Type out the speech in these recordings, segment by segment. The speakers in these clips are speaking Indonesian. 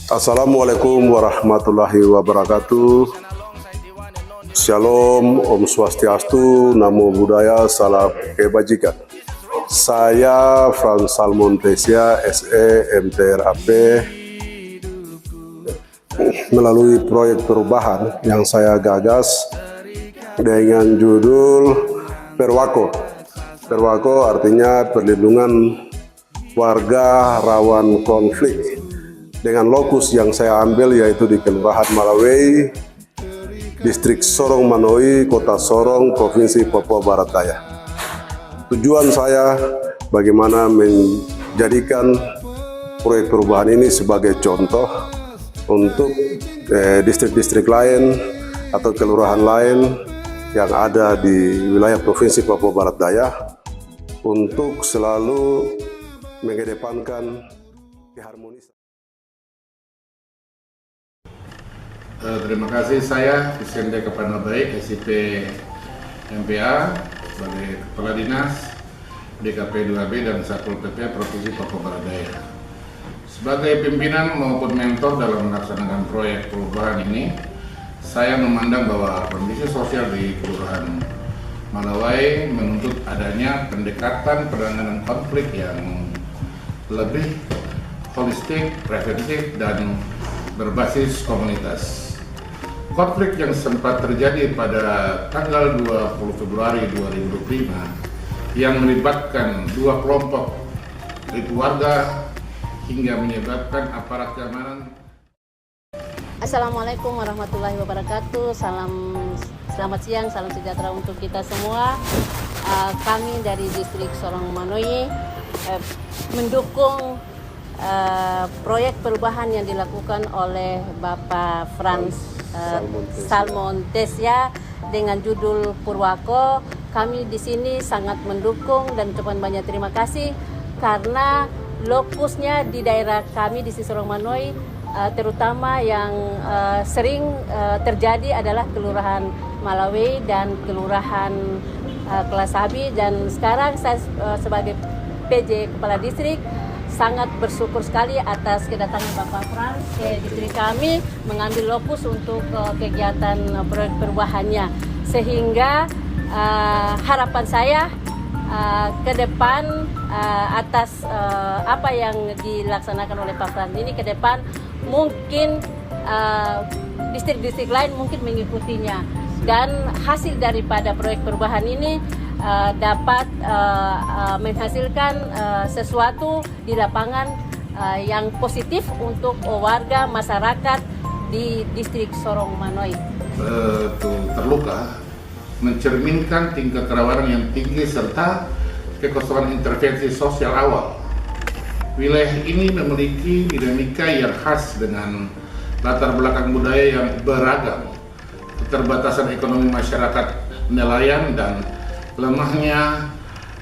Assalamualaikum warahmatullahi wabarakatuh. Shalom, Om Swastiastu, Namo Buddhaya, Salam Kebajikan. Saya Frans Salmon Tesia, SE, MTRAP, melalui proyek perubahan yang saya gagas dengan judul Perwako. Perwako artinya perlindungan warga rawan konflik, dengan lokus yang saya ambil yaitu di Kelurahan Malawei, Distrik Sorong Manoi, Kota Sorong, Provinsi Papua Barat Daya. Tujuan saya bagaimana menjadikan proyek perubahan ini sebagai contoh untuk distrik-distrik lain atau kelurahan lain yang ada di wilayah Provinsi Papua Barat Daya untuk selalu mengedepankan keharmonisan. Terima kasih, saya Vicente Kepala Baik, SIP MPA sebagai Kepala Dinas DKP 2B dan Satpol PP Provinsi Papua Barat Daya. Sebagai pimpinan maupun mentor dalam melaksanakan proyek perubahan ini, saya memandang bahwa kondisi sosial di Kelurahan Malawai menuntut adanya pendekatan penanganan konflik yang lebih holistik, preventif, dan berbasis komunitas. Konflik yang sempat terjadi pada tanggal 20 Februari 2025 yang melibatkan dua kelompok, yaitu warga, hingga menyebabkan aparat keamanan. Assalamualaikum warahmatullahi wabarakatuh. Selamat siang, salam sejahtera untuk kita semua. Kami dari Distrik Sorong Manoi mendukung proyek perubahan yang dilakukan oleh Bapak Frans Salmon Tesia dengan judul Purwako. Kami di sini sangat mendukung dan ucapan banyak terima kasih karena lokusnya di daerah kami di Sorong Manoi, terutama yang sering terjadi adalah Kelurahan Malawei dan Kelurahan Kelasabi, dan sekarang saya sebagai PJ Kepala Distrik sangat bersyukur sekali atas kedatangan Bapak Frans ke distrik kami mengambil lokus untuk kegiatan proyek perubahannya, sehingga harapan saya ke depan atas apa yang dilaksanakan oleh Pak Frans ini ke depan mungkin distrik-distrik lain mungkin mengikutinya, dan hasil daripada proyek perubahan ini dapat menghasilkan sesuatu di lapangan yang positif untuk warga masyarakat di distrik Sorong Manoi. Terluka mencerminkan tingkat kerawanan yang tinggi serta kekosongan intervensi sosial awal. Wilayah ini memiliki dinamika yang khas dengan latar belakang budaya yang beragam, keterbatasan ekonomi masyarakat nelayan, dan lemahnya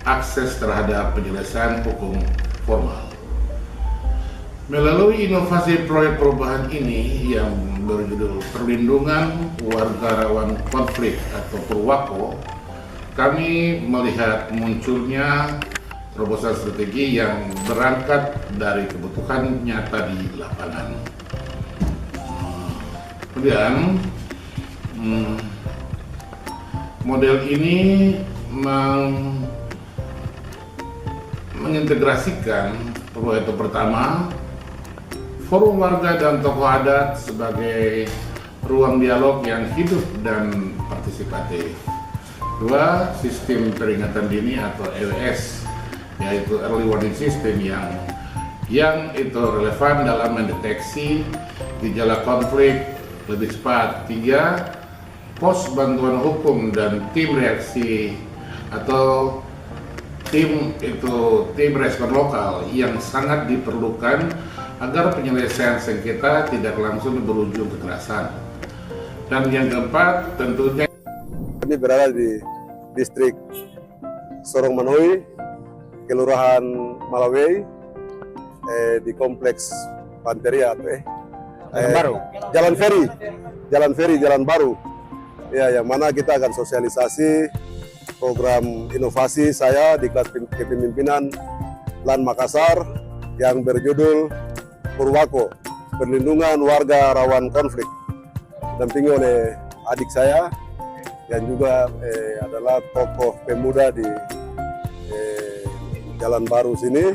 akses terhadap penyelesaian hukum formal. Melalui inovasi proyek perubahan ini yang berjudul Perlindungan Warga Rawan Konflik atau Purwako, kami melihat munculnya terobosan strategi yang berangkat dari kebutuhan nyata di lapangan. Kemudian model ini mengintegrasikan yaitu pertama, forum warga dan tokoh adat sebagai ruang dialog yang hidup dan partisipatif. Dua, sistem peringatan dini atau EWS, yaitu Early Warning System yang itu relevan dalam mendeteksi gejala konflik lebih cepat. Tiga, pos bantuan hukum dan tim reaksi atau tim respon lokal yang sangat diperlukan agar penyelesaian sengketa tidak langsung berujung kekerasan. Dan yang keempat, tentunya Kami berada di distrik Sorong Manoi, Kelurahan Malawei, di kompleks Panteria Jalan Feri, Jalan Baru. Ya, yang mana kita akan sosialisasi program inovasi saya di kelas kepemimpinan LAN Makassar yang berjudul Purwako. perlindungan warga rawan konflik, didampingi oleh adik saya yang juga adalah tokoh pemuda di Jalan Baru sini.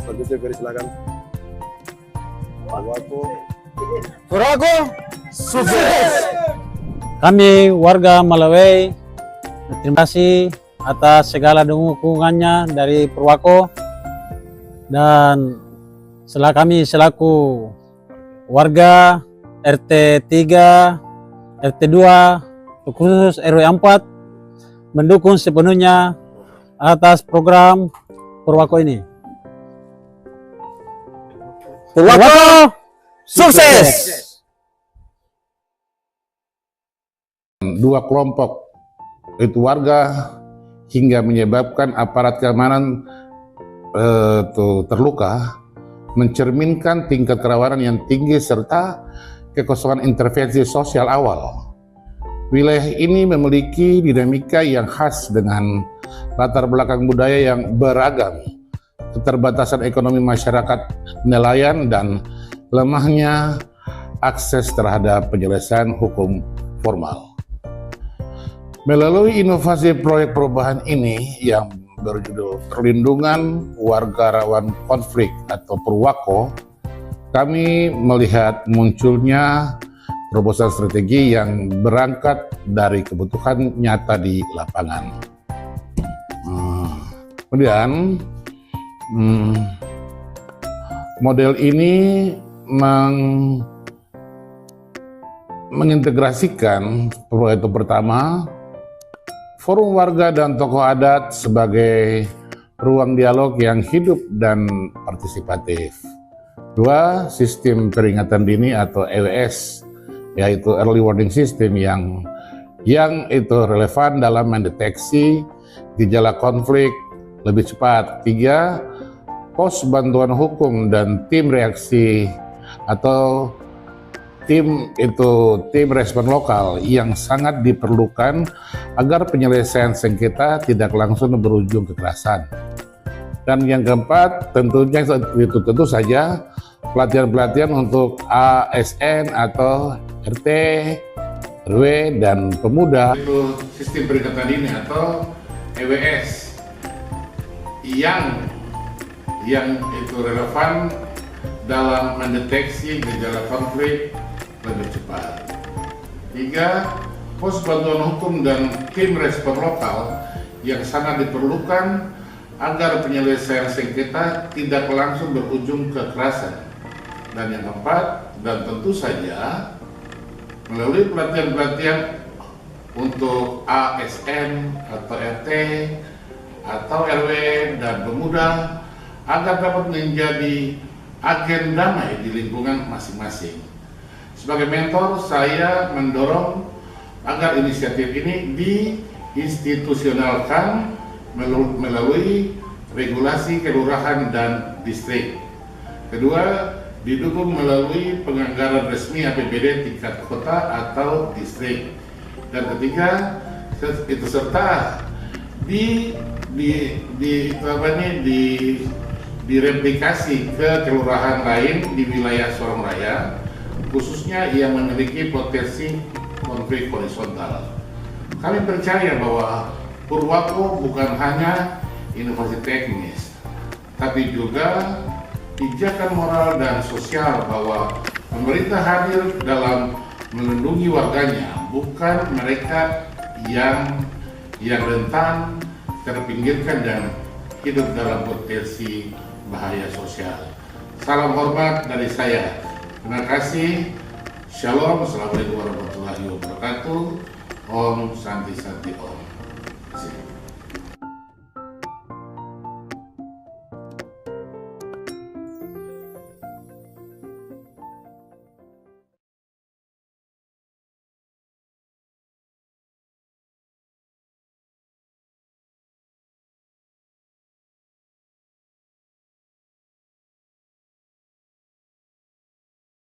Selanjutnya Ferry silakan. Purwako sukses. Kami warga Melawai terima kasih atas segala dukungannya dari Purwako, dan kami selaku warga RT 3, RT 2, khusus RW 4 mendukung sepenuhnya atas program Purwako ini. Purwako sukses. Dua kelompok itu warga hingga menyebabkan aparat keamanan terluka, mencerminkan tingkat kerawanan yang tinggi serta kekosongan intervensi sosial awal. Wilayah ini memiliki dinamika yang khas dengan latar belakang budaya yang beragam, keterbatasan ekonomi masyarakat nelayan, dan lemahnya akses terhadap penyelesaian hukum formal. Melalui inovasi proyek perubahan ini yang berjudul Perlindungan Warga Rawan Konflik atau Purwako, kami melihat munculnya terobosan strategi yang berangkat dari kebutuhan nyata di lapangan. Kemudian model ini mengintegrasikan proyek pertama forum warga dan tokoh adat sebagai ruang dialog yang hidup dan partisipatif. Dua, sistem peringatan dini atau EWS, yaitu Early Warning System yang itu relevan dalam mendeteksi gejala konflik lebih cepat. Tiga, pos bantuan hukum dan tim reaksi atau tim respon lokal yang sangat diperlukan agar penyelesaian sengketa tidak langsung berujung kekerasan. Dan yang keempat, tentu saja pelatihan-pelatihan untuk ASN atau RT, RW, dan pemuda. Itu sistem peringatan dini atau EWS yang itu relevan dalam mendeteksi gejala konflik lebih cepat. Tiga, pos bantuan hukum dan tim respon lokal yang sangat diperlukan agar penyelesaian sengketa tidak langsung berujung kekerasan. Dan yang keempat, dan tentu saja melalui pelatihan-pelatihan untuk ASN atau RT atau RW dan pemuda agar dapat menjadi agen damai di lingkungan masing-masing. Sebagai mentor, saya mendorong agar inisiatif ini diinstitusionalkan melalui regulasi kelurahan dan distrik. Kedua, didukung melalui penganggaran resmi APBD tingkat kota atau distrik. Dan ketiga, itu serta direplikasi ke kelurahan lain di wilayah Sorong Raya, khususnya yang memiliki potensi konflik horizontal. Kami percaya bahwa Purwako bukan hanya inovasi teknis, tapi juga pijakan moral dan sosial bahwa pemerintah hadir dalam melindungi warganya, bukan mereka yang rentan, terpinggirkan, dan hidup dalam potensi bahaya sosial. Salam hormat dari saya. Terima kasih. Shalom. Assalamualaikum warahmatullahi wabarakatuh. Om Santi Santi Om.